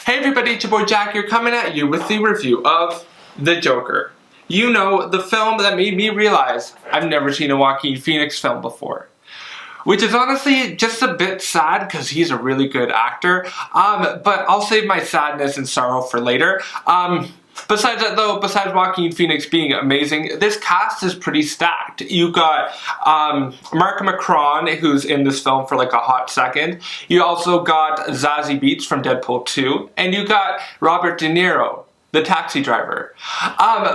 Hey everybody, it's your boy Jack here coming at you with the review of The Joker. You know, the film that made me realize I've never seen a Joaquin Phoenix film before. Which is honestly just a bit sad because he's a really good actor. But I'll save my sadness and sorrow for later. Besides that though, besides Joaquin Phoenix being amazing, this cast is pretty stacked. You got Mark Macron, who's in this film for like a hot second. You also got Zazie Beetz from Deadpool 2. And you got Robert De Niro, the taxi driver.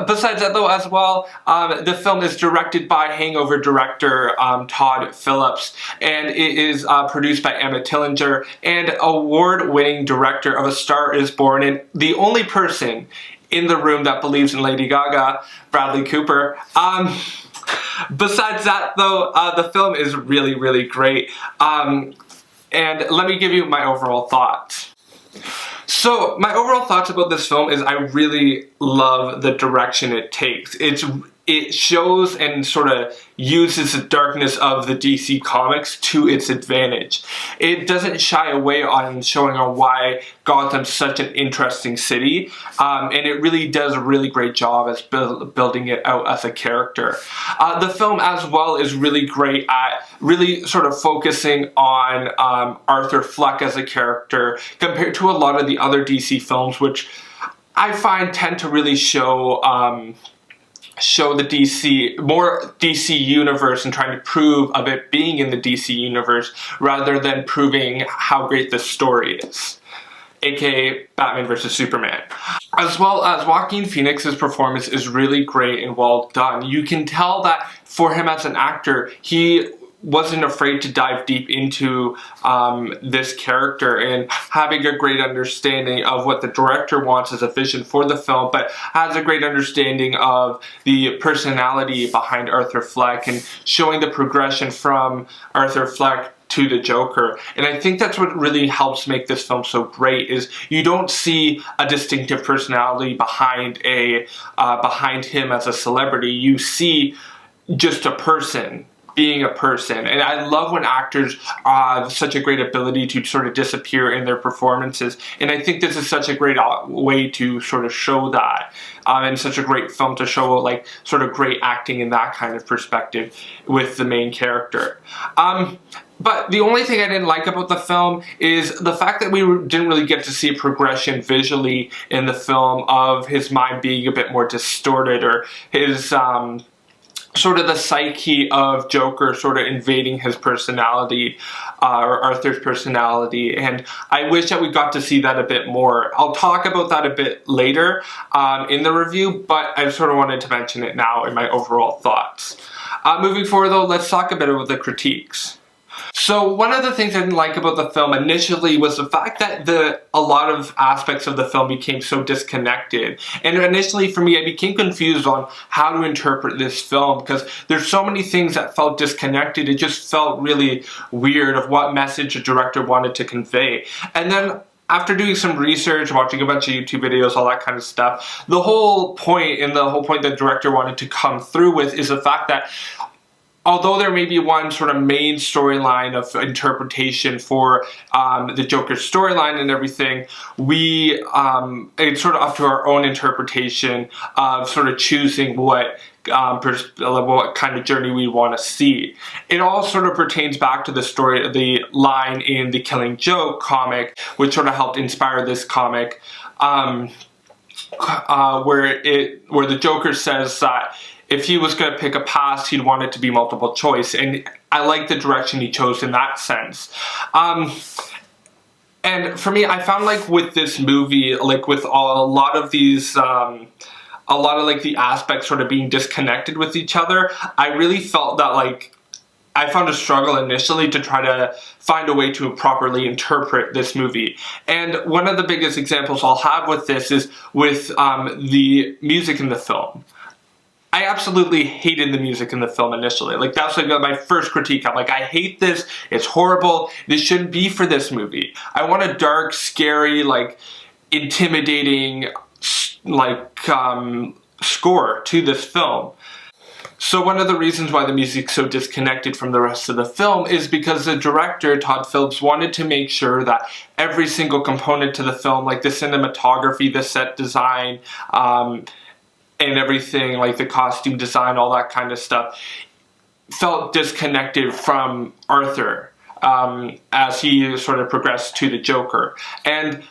Besides that though as well, the film is directed by Hangover director Todd Phillips, and it is produced by Emmett Tillinger, and award-winning director of A Star Is Born, and the only person in the room that believes in Lady Gaga, Bradley Cooper. Besides that though, the film is really, really great. And let me give you my overall thoughts. So, my overall thoughts about this film is I really love the direction it takes. It shows and sort of uses the darkness of the DC comics to its advantage. It doesn't shy away on showing on why Gotham's such an interesting city, and it really does a really great job as building it out as a character. The film as well is really great at really sort of focusing on Arthur Fleck as a character compared to a lot of the other DC films, which I find tend to really show the more DC universe and trying to prove of it being in the DC universe rather than proving how great the story is, aka Batman vs Superman. As well as Joaquin Phoenix's performance is really great and well done. You can tell that for him as an actor, he wasn't afraid to dive deep into this character and having a great understanding of what the director wants as a vision for the film, but has a great understanding of the personality behind Arthur Fleck and showing the progression from Arthur Fleck to the Joker. And I think that's what really helps make this film so great, is you don't see a distinctive personality behind him as a celebrity. You see just a person being a person. And I love when actors have such a great ability to sort of disappear in their performances. And I think this is such a great way to sort of show that. And such a great film to show like sort of great acting in that kind of perspective with the main character. But the only thing I didn't like about the film is the fact that we didn't really get to see a progression visually in the film of his mind being a bit more distorted, or his sort of the psyche of Joker sort of invading his personality, or Arthur's personality, and I wish that we got to see that a bit more. I'll talk about that a bit later in the review, but I sort of wanted to mention it now in my overall thoughts. Moving forward though, let's talk a bit about the critiques. So one of the things I didn't like about the film initially was the fact that a lot of aspects of the film became so disconnected. And initially for me, I became confused on how to interpret this film because there's so many things that felt disconnected. It just felt really weird of what message the director wanted to convey. And then after doing some research, watching a bunch of YouTube videos, all that kind of stuff, the whole point the director wanted to come through with is the fact that although there may be one sort of main storyline of interpretation for the Joker's storyline and everything, it's sort of up to our own interpretation of sort of choosing what kind of journey we want to see. It all sort of pertains back to the story, the line in the Killing Joke comic, which sort of helped inspire this comic, where the Joker says that if he was going to pick a past, he'd want it to be multiple choice. And I like the direction he chose in that sense. And for me, I found like with this movie, like with a lot of these, a lot of like the aspects sort of being disconnected with each other, I really felt that like I found a struggle initially to try to find a way to properly interpret this movie. And one of the biggest examples I'll have with this is with the music in the film. I absolutely hated the music in the film initially. Like, that's like my first critique. I'm like, I hate this. It's horrible. This shouldn't be for this movie. I want a dark, scary, like, intimidating, like, score to this film. So one of the reasons why the music's so disconnected from the rest of the film is because the director, Todd Phillips, wanted to make sure that every single component to the film, like the cinematography, the set design, and everything, like the costume design, all that kind of stuff, felt disconnected from Arthur as he sort of progressed to the Joker. And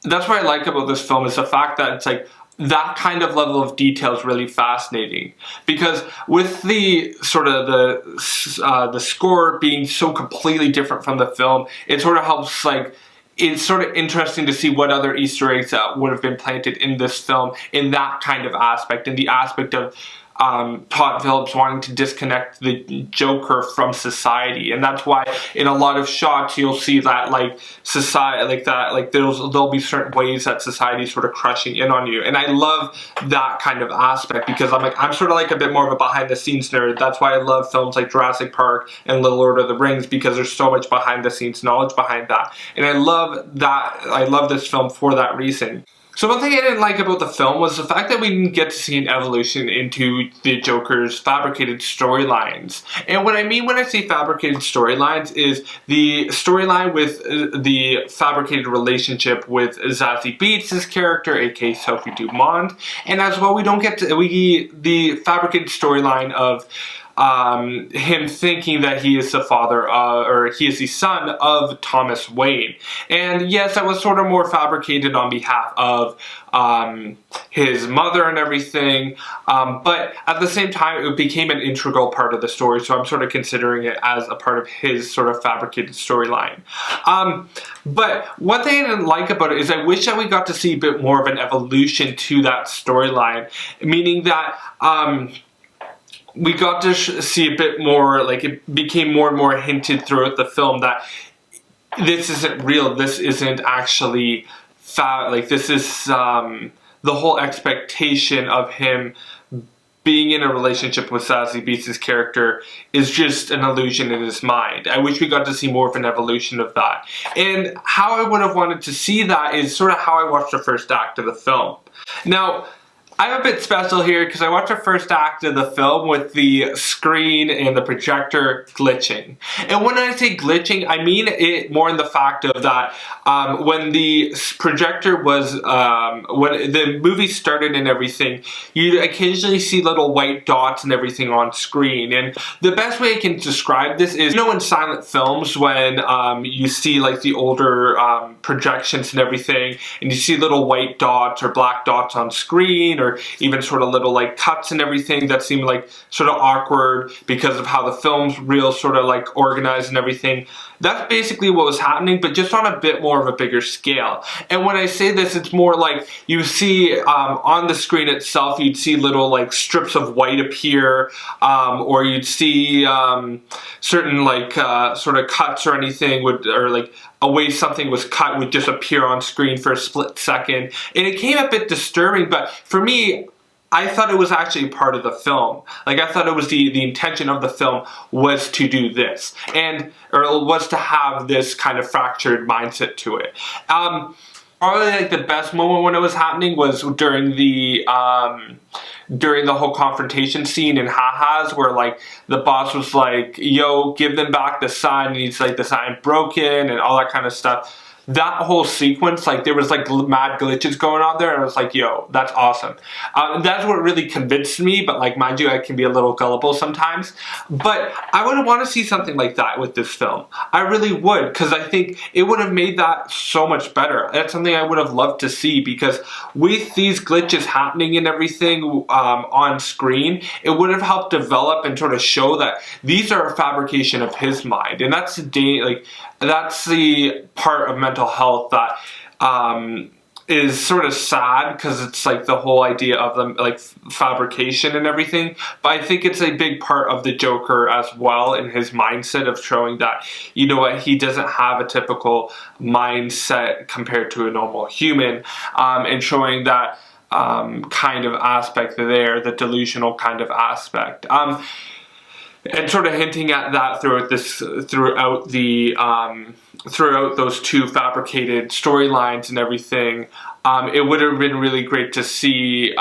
that's what I like about this film, is the fact that it's like, that kind of level of detail is really fascinating, because with the sort of the score being so completely different from the film, it sort of helps, like, it's sort of interesting to see what other Easter eggs that would have been planted in this film in that kind of aspect, in the aspect of Todd Phillips wanting to disconnect the Joker from society. And that's why in a lot of shots you'll see that, like, society, like that, like there'll be certain ways that society is sort of crushing in on you. And I love that kind of aspect, because I'm sort of like a bit more of a behind the scenes nerd. That's why I love films like Jurassic Park and Little Lord of the Rings, because there's so much behind the scenes knowledge behind that. And I love that, I love this film for that reason. So one thing I didn't like about the film was the fact that we didn't get to see an evolution into the Joker's fabricated storylines. And what I mean when I say fabricated storylines is the storyline with the fabricated relationship with Zazie Beetz' character, aka Sophie Dumont, and as well we don't get to the fabricated storyline of him thinking that he is the father, or he is the son of Thomas Wayne. And yes, that was sort of more fabricated on behalf of his mother and everything, but at the same time it became an integral part of the story, so I'm sort of considering it as a part of his sort of fabricated storyline. But one thing I didn't like about it is I wish that we got to see a bit more of an evolution to that storyline, meaning that we got to see a bit more, like it became more and more hinted throughout the film that this isn't real, this isn't actually like this is the whole expectation of him being in a relationship with Zazie Beetz' character is just an illusion in his mind. I wish we got to see more of an evolution of that. And how I would have wanted to see that is sort of how I watched the first act of the film. Now, I'm a bit special here because I watched the first act of the film with the screen and the projector glitching. And when I say glitching, I mean it more in the fact of that when the projector was, when the movie started and everything, you occasionally see little white dots and everything on screen. And the best way I can describe this is, you know, in silent films when you see like the older projections and everything, and you see little white dots or black dots on screen, or even sort of little like cuts and everything that seem like sort of awkward because of how the film's real sort of like organized and everything. That's basically what was happening, but just on a bit more of a bigger scale. And when I say this, it's more like you see on the screen itself, you'd see little like strips of white appear, or you'd see certain like sort of cuts or anything would, or like a way something was cut would just appear on screen for a split second. And it came a bit disturbing, but for me, I thought it was actually part of the film. Like, I thought it was the intention of the film was to do this, and or was to have this kind of fractured mindset to it. Probably like the best moment when it was happening was during the whole confrontation scene in Ha-Ha's, where like the boss was like, yo, give them back the sign, and he's like, the sign broken and all that kind of stuff. That whole sequence, like there was like mad glitches going on there, and I was like, yo, that's awesome. That's what really convinced me, but like, mind you, I can be a little gullible sometimes. But I would want to see something like that with this film. I really would, because I think it would have made that so much better. That's something I would have loved to see, because with these glitches happening and everything on screen, it would have helped develop and sort of show that these are a fabrication of his mind. And that's that's the part of mental health that is sort of sad, because it's like the whole idea of them like fabrication and everything. But I think it's a big part of the Joker as well, in his mindset of showing that, you know what, he doesn't have a typical mindset compared to a normal human, and showing that kind of aspect there, the delusional kind of aspect. And sort of hinting at that throughout those two fabricated storylines and everything. It would have been really great to see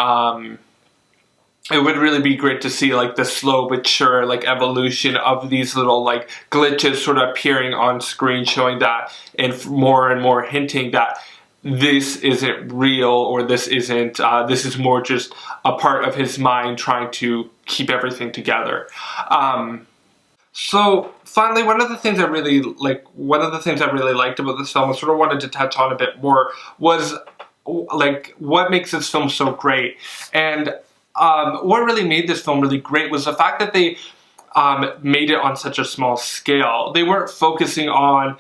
it would really be great to see like the slow but sure like evolution of these little like glitches sort of appearing on screen, showing that and more hinting that this isn't real, or this isn't this is more just a part of his mind trying to keep everything together. So finally, one of the things I really liked about this film, I sort of wanted to touch on a bit more, was like what makes this film so great. And what really made this film really great was the fact that they made it on such a small scale. They weren't focusing on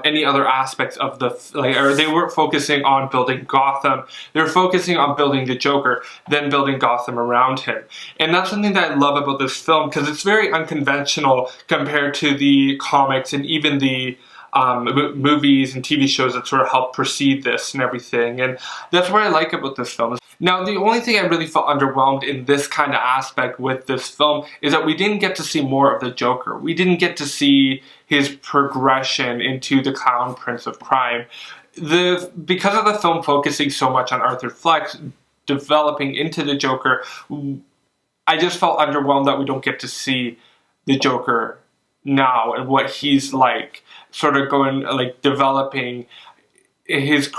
any other aspects of or they weren't focusing on building Gotham. They were focusing on building the Joker, then building Gotham around him. And that's something that I love about this film, because it's very unconventional compared to the comics and even the movies and TV shows that sort of help precede this and everything. And that's what I like about this film. Now, the only thing I really felt underwhelmed in this kind of aspect with this film is that we didn't get to see more of the Joker. We didn't get to see his progression into the Clown Prince of Crime. Because of the film focusing so much on Arthur Fleck developing into the Joker, I just felt underwhelmed that we don't get to see the Joker now and what he's like, sort of going, like, developing his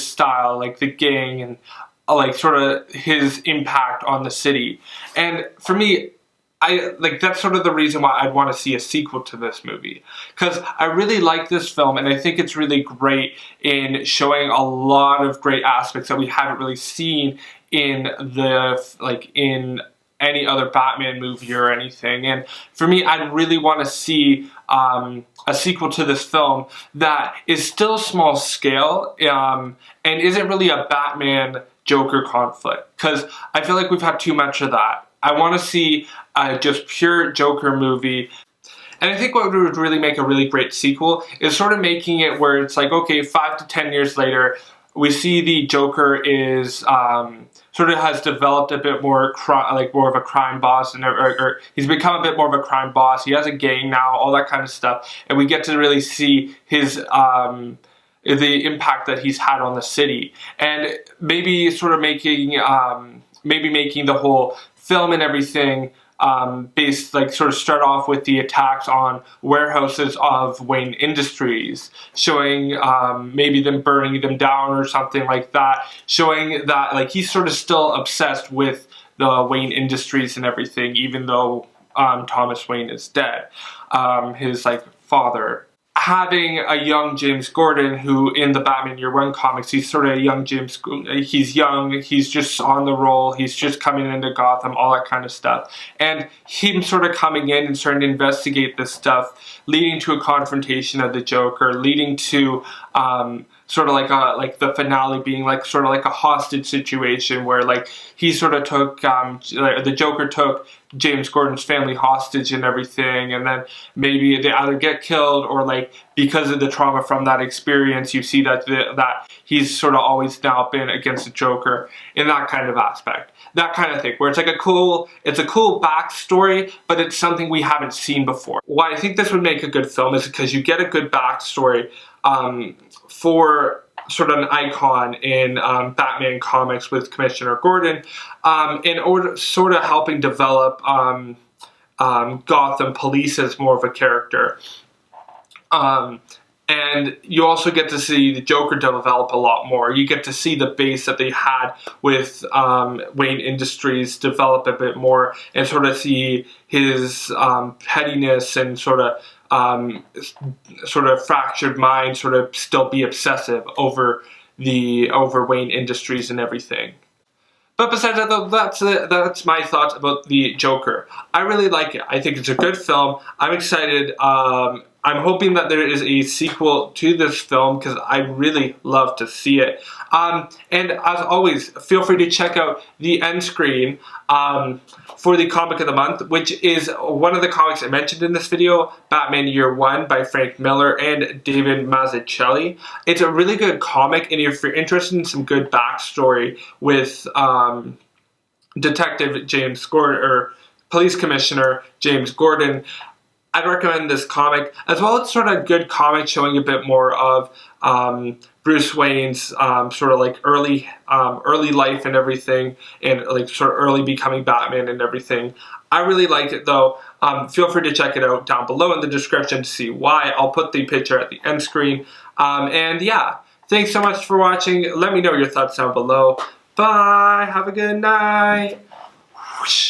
style, like the gang, and like sort of his impact on the city. And for me, that's sort of the reason why I'd want to see a sequel to this movie, because I really like this film and I think it's really great in showing a lot of great aspects that we haven't really seen in in any other Batman movie or anything. And for me, I'd really want to see a sequel to this film that is still small scale and isn't really a Batman Joker conflict, because I feel like we've had too much of that. I want to see a just pure Joker movie. And I think what would really make a really great sequel is sort of making it where it's like, okay, 5 to 10 years later, we see the Joker is sort of has developed a bit more more of a crime boss, or he's become a bit more of a crime boss. He has a gang now, all that kind of stuff, and we get to really see his the impact that he's had on the city, and maybe sort of making the whole film and everything based, like, sort of start off with the attacks on warehouses of Wayne Industries, showing maybe them burning them down or something like that, showing that like he's sort of still obsessed with the Wayne Industries and everything, even though Thomas Wayne is dead, his like father. Having a young James Gordon, who in the Batman Year One comics, he's sort of a young he's young, he's just on the roll, he's just coming into Gotham, all that kind of stuff. And him sort of coming in and starting to investigate this stuff, leading to a confrontation of the Joker, leading to sort of like the finale being like sort of like a hostage situation where like he sort of took the Joker took James Gordon's family hostage and everything, and then maybe they either get killed or like because of the trauma from that experience, you see that that he's sort of always now been against the Joker in that kind of aspect, that kind of thing, where it's like a cool backstory, but it's something we haven't seen before. Why I think this would make a good film is because you get a good backstory for sort of an icon in Batman comics with Commissioner Gordon, in order sort of helping develop Gotham Police as more of a character. And you also get to see the Joker develop a lot more. You get to see the base that they had with Wayne Industries develop a bit more, and sort of see his pettiness and sort of fractured mind sort of still be obsessive over Wayne Industries and everything. But besides that, though, that's my thoughts about the Joker. I really like it. I think it's a good film. I'm excited. I'm hoping that there is a sequel to this film because I really love to see it. And as always, feel free to check out the end screen for the comic of the month, which is one of the comics I mentioned in this video, Batman Year One by Frank Miller and David Mazzucchelli. It's a really good comic, and if you're interested in some good backstory with Detective James Gordon, or Police Commissioner James Gordon, I'd recommend this comic, as well as sort of good comic showing a bit more of Bruce Wayne's sort of like early life and everything, and like sort of early becoming Batman and everything. I really like it though. Feel free to check it out down below in the description to see why. I'll put the picture at the end screen. And yeah, thanks so much for watching. Let me know your thoughts down below. Bye. Have a good night. Whoosh.